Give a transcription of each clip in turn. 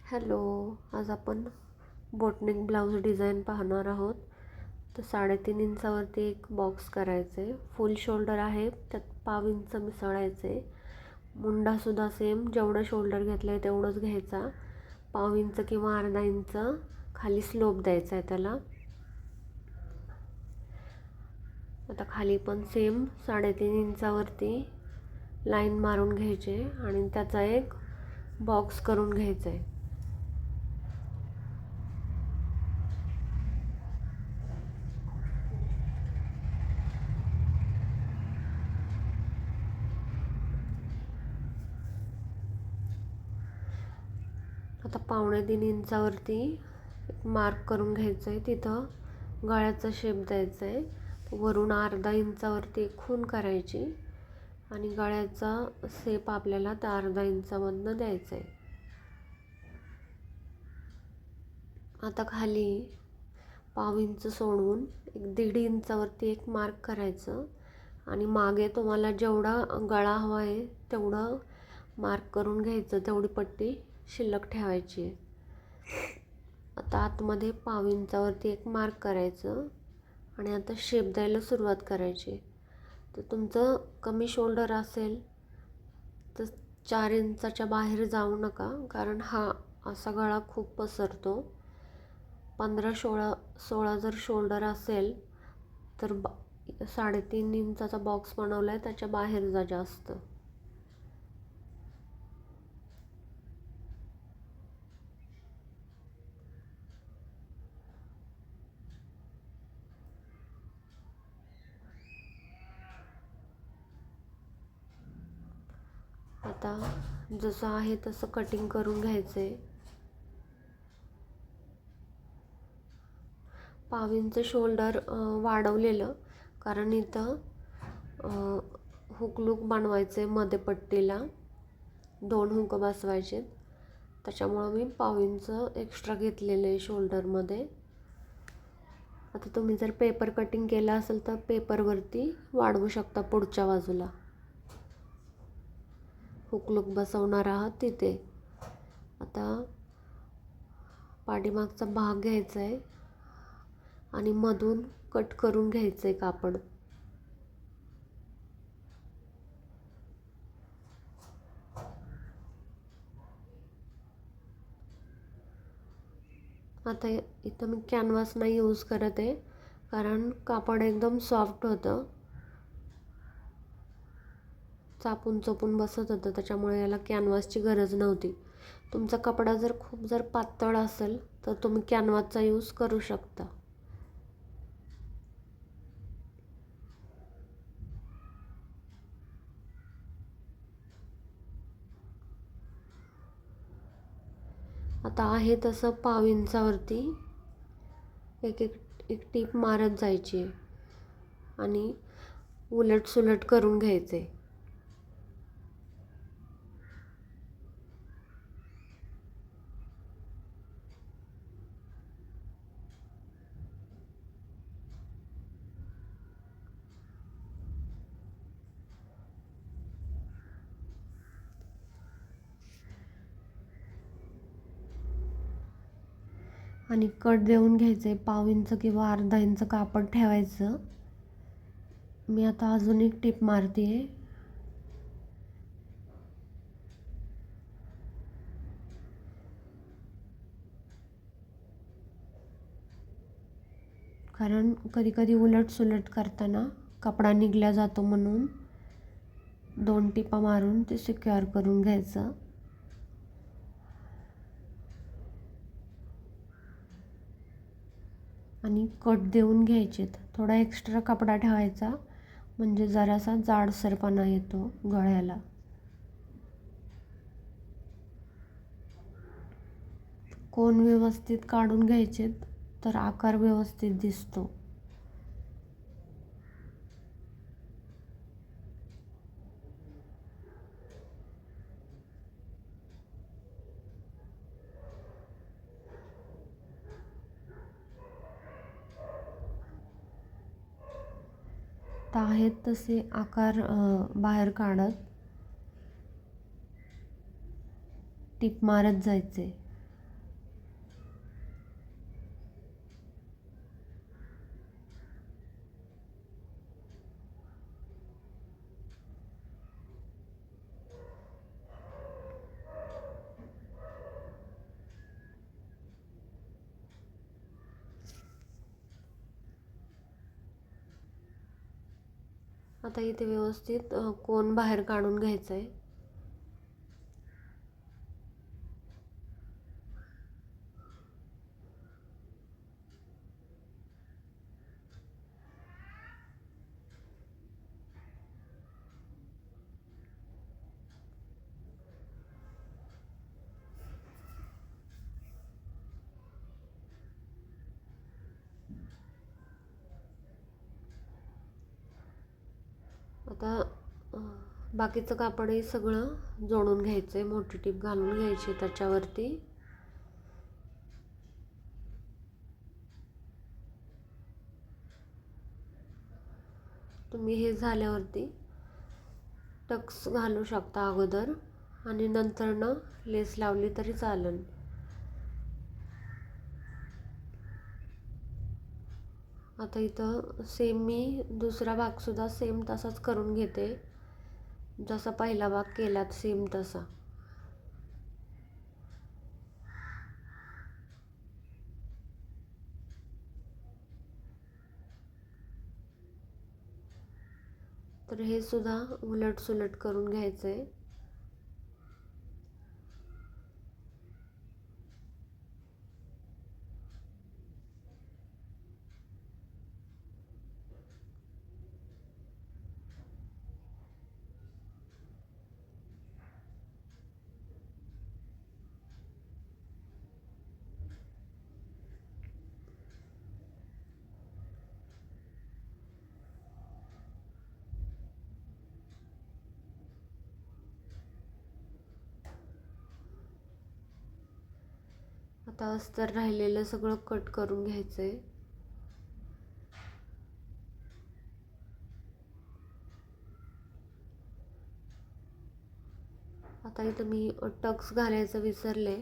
Hello. आज आपण boat neck blouse design पाहणार आहोत. तर 3.5 इंचावरती एक बॉक्स करायचे. फुल शोल्डर आहे, त्यात पाव इंच मिसळायचे. मुंडासुद्धा सेम जेवढं शोल्डर घेतलं आहे तेवढंच घ्यायचा. पाव इंच किंवा अर्धा इंच खाली स्लोप द्यायचा आहे त्याला. आता खाली पण सेम 3.5 इंचावरती लाईन मारून घ्यायचे आणि त्याचा एक बॉक्स करून घ्यायचा आहे. आता 2.25 इंचावरती एक मार्क करून घ्यायचं आहे. तिथं गळ्याचा शेप द्यायचा आहे. वरून अर्धा इंचावरती एक खूण करायची आणि गळ्याचा शेप आपल्याला त्या अर्धा इंचामधनं द्यायचा आहे. आता खाली पाव इंच सोडून एक 1.5 इंचावरती एक मार्क करायचं आणि मागे तुम्हाला जेवढा गळा हवा आहे तेवढं मार्क करून घ्यायचं. तेवढी पट्टी शिल्लक ठेवायची आहे. आता आतमध्ये पाव इंचावरती एक मार्क करायचं आणि आता शेप द्यायला सुरुवात करायची. तर तुमचं कमी शोल्डर असेल तर 4 इंचाच्या बाहेर जाऊ नका, कारण हा असा गळा खूप पसरतो. 15-16 जर शोल्डर असेल तर 3.5 इंचाचा बॉक्स बनवला आहे त्याच्या बाहेर जा जास्त. आता जसं आहे तसं कटिंग करून घ्यायचं आहे. पाव इंच शोल्डर वाढवलेलं, कारण इथं हुक लूक बनवायचे. मध्ये पट्टीला 2 हुक बसवायचे, त्याच्यामुळं मी पाव इंच एक्स्ट्रा घेतलेले आहे शोल्डरमध्ये. आता तुम्ही जर पेपर कटिंग केलं असेल तर पेपरवरती वाढवू शकता पुढच्या बाजूला. हुक लूक बसवणार आहात तिथे. आता पाठीमागचा भाग घ्यायचा आहे आणि मधून कट करून घ्यायचं आहे कापड. आता इथं मी कॅनव्हास नाही यूज करत आहे, कारण कापड एकदम सॉफ्ट होतं, चापून चोपून बसत होतं, त्याच्यामुळे याला कॅनव्हासची गरज नव्हती. तुमचा कपडा जर खूप पातळ असेल तर तुम्ही कॅनव्हासचा यूज करू शकता. आता आहे तसं पाव इंचावरती एक एक एक टीप मारत जायची आणि उलट सुलट करून घ्यायचे. आणि कट देऊन घ्यायचे. पाव इंच किंवा अर्धा इंच कापड ठेवायचं. मी आता अजून एक टीप मारते आहे. कारण कधी कधी उलट सुलट करताना कपडा निघला जातो, म्हणून 2 टिपा मारून ते सिक्युअर करून घ्यायचं. आणि कट देऊन घ्यायचे. थोडा एक्स्ट्रा कपडा ठेवायचा म्हणजे जरासा जाडसरपणा येतो गळ्याला. कोण व्यवस्थित काढून घ्यायचे तर आकार व्यवस्थित दिसतो. आहेत तसे आकार बाहेर काढत टीप मारत जायचे. आता इथे व्यवस्थित कोन बाहेर काढून घ्यायचं आहे. आता बाकीचं कापडही सगळं जोडून घ्यायचं आहे. मोठी टीप घालून घ्यायची त्याच्यावरती. तुम्ही हे झाल्यावरती टक्स घालू शकता अगोदर आणि नंतर लेस लावली तरी चालेल. आता इथं सेम मी दुसरा भागसुद्धा सेम तसाच करून घेते, जसा पहिला भाग केलात सेम तसा. तर हे सुद्धा उलट सुलट करून घ्यायचं आहे. आता अस्तर राहिलेलं सगळं कट करून घ्यायचं आहे. आता इथं मी टक्स घालायचं विसरले.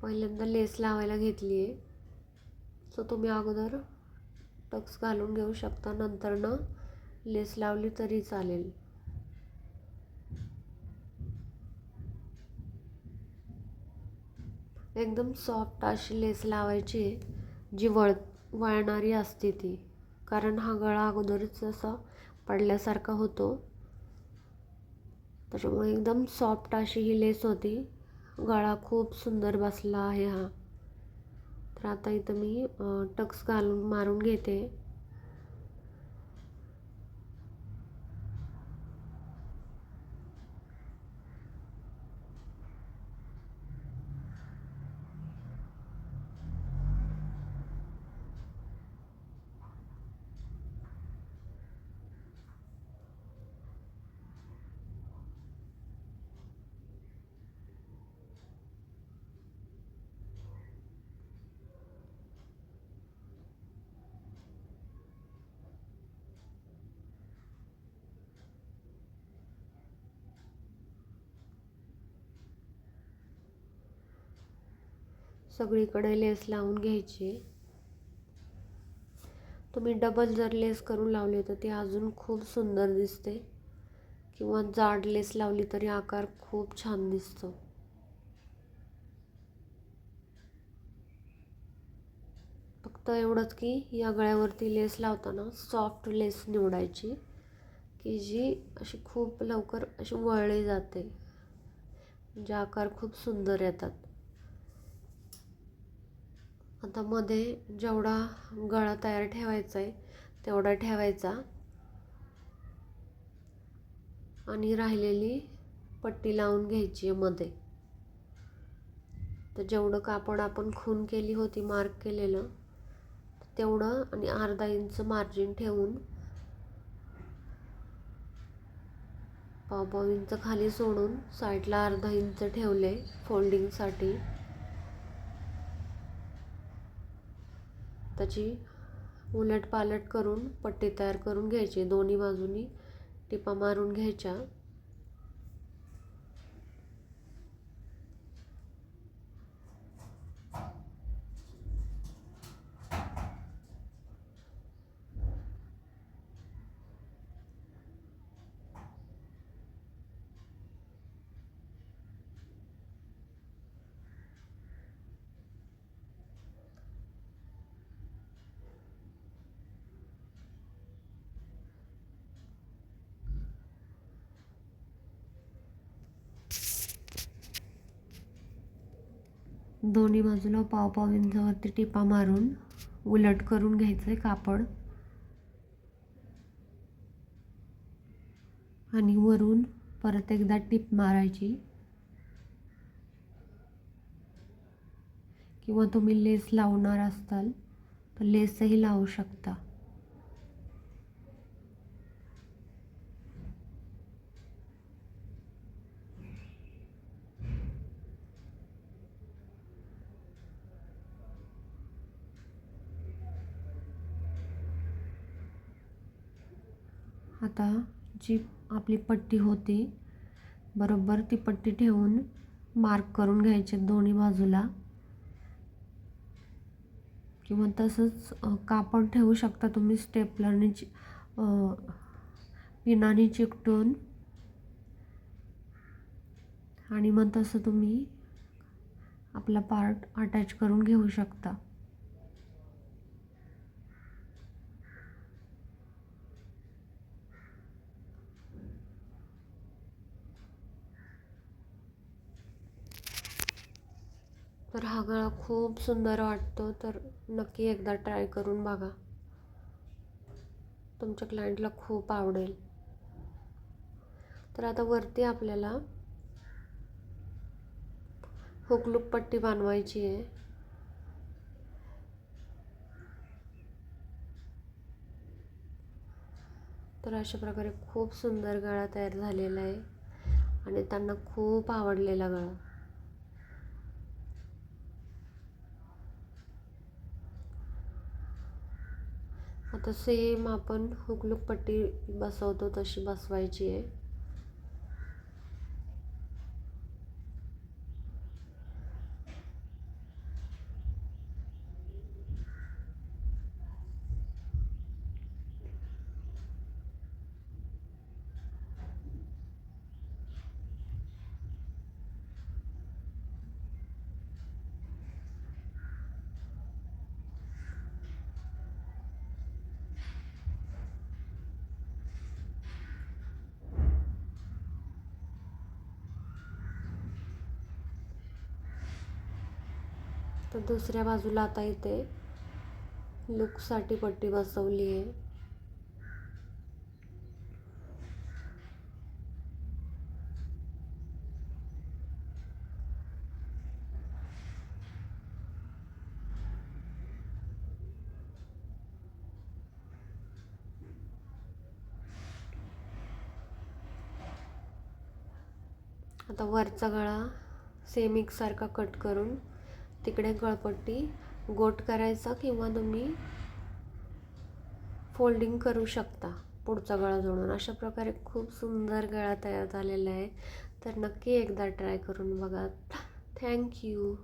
पहिल्यांदा लेस लावायला घेतली आहे, सो तुम्ही अगोदर टक्स घालून घेऊ शकता, नंतर लेस लावली तरी चालेल. एकदम सॉफ्ट अशी लेस लावायची आहे, जी वळणारी असते ती, कारण हा गळा अगोदरच असा पडल्यासारखा होतो. त्याच्यामुळे एकदम सॉफ्ट अशी ही लेस होती. गळा खूप सुंदर बसला आहे हा. तर आता इथं मी टक्स घालून मारून घेते. सगळीकडे लेस लावून घ्यायची. तुम्ही डबल जर लेस करून लावली तर ती अजून खूप सुंदर दिसते, किंवा जाड लेस लावली तरी आकार खूप छान दिसतो. फक्त एवढंच की या गळ्यावरती लेस लावताना सॉफ्ट लेस निवडायची, की जी अशी खूप लवकर अशी वळली जाते, म्हणजे आकार खूप सुंदर येतात. आता मध्ये जेवढा गळा तयार ठेवायचा आहे तेवढा ठेवायचा आणि राहिलेली पट्टी लावून घ्यायची आहे मध्ये. तर जेवढं कापड आपण खून केली होती मार्क केलेलं तेवढं आणि अर्धा इंच मार्जिन ठेवून पाव इंच खाली सोडून साईडला अर्धा इंच ठेवले फोल्डिंगसाठी. त्याची उलट पालट करून पट्टी तयार करून घ्यायची, दोन्ही बाजूनी टिपा मारून घ्यायच्या. दोन्ही बाजूला पाव इंचावरती टिपा मारून उलट करून घ्यायचं आहे कापड आणि वरून परत एकदा टिप मारायची किंवा तुम्ही लेस लावणार असाल तर लेसही लावू शकता. आता जी आपली पट्टी होती बरोबर ती पट्टी ठेवून मार्क करून घ्यायचे दोन्ही बाजूला किंवा तसंच कापड ठेवू शकता तुम्ही स्टेपलरने पिनाने चिकटून आणि मग तसं तुम्ही आपला पार्ट अटॅच करून घेऊ शकता. तर हा गळा खूप सुंदर वाटतो, तर नक्की एकदा ट्राय करून बघा, तुमच्या क्लायंटला खूप आवडेल. तर आता वरती आपल्याला हुकलूक पट्टी बनवायची आहे. तर अशा प्रकारे खूप सुंदर गळा तयार झालेला आहे आणि त्यांना खूप आवडलेला गळा. आता सेम आपण हुकलूक पट्टी बसवतो तशी बसवायची आहे. तर दुसऱ्या बाजूला आता इथे लुकसाठी पट्टी बसवली आहे. आता वरचा गळा सेम एकसारखा कट करून तिकडे गळपट्टी गोट करायचा किंवा तुम्ही फोल्डिंग करू शकता पुढचा गळा जोडून. अशा प्रकारे खूप सुंदर गळा तयार झालेला आहे. तर नक्की एकदा ट्राय करून बघा. थँक्यू.